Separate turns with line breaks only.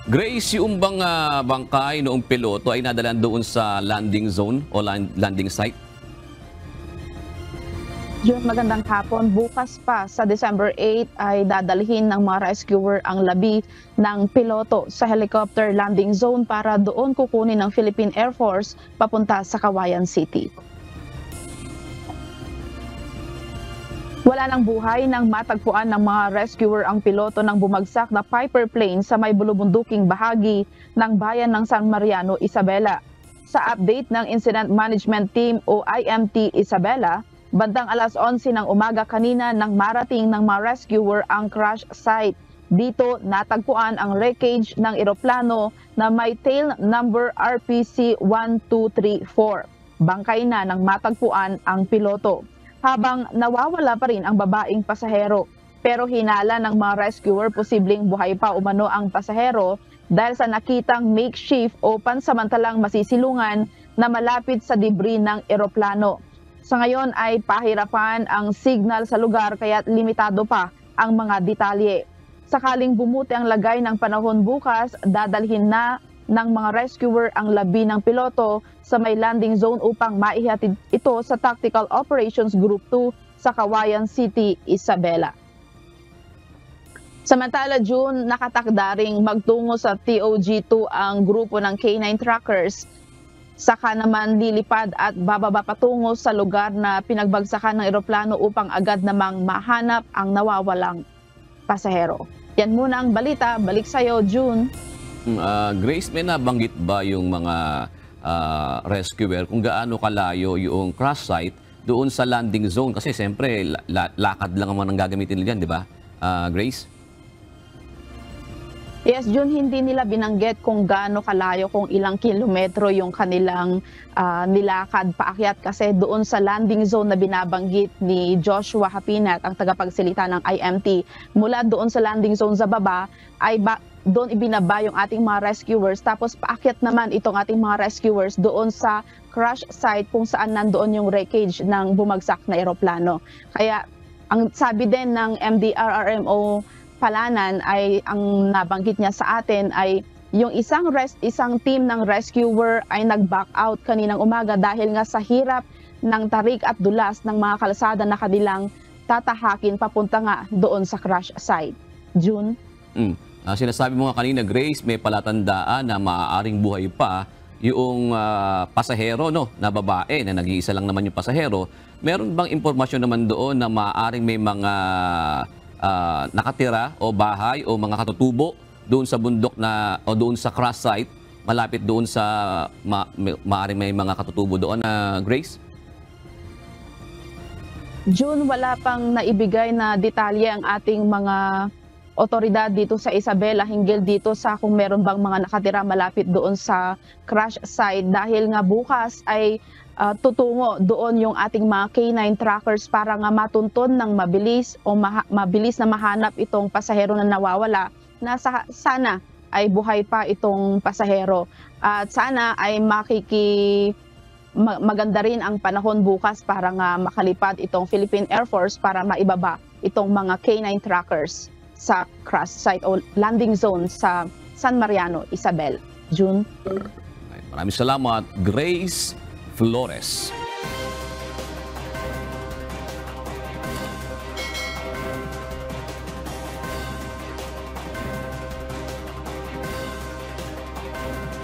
Grace, yung bang bangkay noong piloto ay nadalan doon sa landing zone o landing site?
June, magandang hapon. Bukas pa sa December 8 ay dadalhin ng mga rescuer ang labi ng piloto sa helicopter landing zone para doon kukunin ng Philippine Air Force papunta sa Cagayan City. Wala nang buhay nang matagpuan ng mga rescuer ang piloto ng bumagsak na Piper plane sa may bulubunduking bahagi ng bayan ng San Mariano, Isabela. Sa update ng Incident Management Team o IMT Isabela, bandang alas 11 ng umaga kanina nang marating ng mga rescuer ang crash site. Dito natagpuan ang wreckage ng eroplano na may tail number RPC 1234. Bangkay na nang matagpuan ang piloto. Habang nawawala pa rin ang babaeng pasahero. Pero hinala ng mga rescuer posibleng buhay pa umano ang pasahero dahil sa nakitang makeshift o pansamantalang masisilungan na malapit sa debris ng eroplano. Sa ngayon ay pahirapan ang signal sa lugar kaya limitado pa ang mga detalye. Sakaling bumuti ang lagay ng panahon bukas, dadalhin na ng mga rescuer ang labi ng piloto sa may landing zone upang maihatid ito sa Tactical Operations Group 2 sa Cagayan City, Isabela. Samantala, June, nakatakda ring magtungo sa TOG2 ang grupo ng K9 trackers. Saka naman lilipad at bababa patungo sa lugar na pinagbagsakan ng eroplano upang agad namang mahanap ang nawawalang pasahero. Yan muna ang balita. Balik sa'yo, June.
Grace, may nabanggit ba yung mga rescuer kung gaano kalayo yung crash site doon sa landing zone? Kasi siyempre, lakad lang naman ang gagamitin nila dyan, di ba, Grace?
Yes, June, hindi nila binanggit kung gaano kalayo, kung ilang kilometro yung kanilang nilakad paakyat kasi doon sa landing zone na binabanggit ni Joshua Hapinat, ang tagapagsalita ng IMT, mula doon sa landing zone sa baba ay doon ibinaba yung ating mga rescuers tapos paakyat naman itong ating mga rescuers doon sa crash site kung saan nandoon yung wreckage ng bumagsak na eroplano. Kaya ang sabi din ng MDRRMO Palanan ay ang nabanggit niya sa atin ay yung isang team ng rescuer ay nag-back out kaninang umaga dahil nga sa hirap ng tarik at dulas ng mga kalsada na kanilang tatahakin papunta nga doon sa crash site. June?
Sinasabi mo nga kanina, Grace, may palatandaan na maaaring buhay pa yung pasahero, no, na babae, na nag-iisa lang naman yung pasahero. Meron bang impormasyon naman doon na maaaring may mga nakatira o bahay o mga katutubo doon sa bundok na o doon sa crash site, malapit doon sa maaaring may mga katutubo doon na Grace?
June, wala pang naibigay na detalye ang ating mga otoridad dito sa Isabela hinggil dito sa kung meron bang mga nakatira malapit doon sa crash site dahil nga bukas ay tutungo doon yung ating mga K9 trackers para nga matunton ng mabilis o mabilis na mahanap itong pasahero na nawawala na sana ay buhay pa itong pasahero at sana ay maganda rin ang panahon bukas para nga makalipad itong Philippine Air Force para maibaba itong mga K9 trackers sa crash site o landing zone sa San Mariano, Isabela. June.
Maraming salamat, Grace Flores.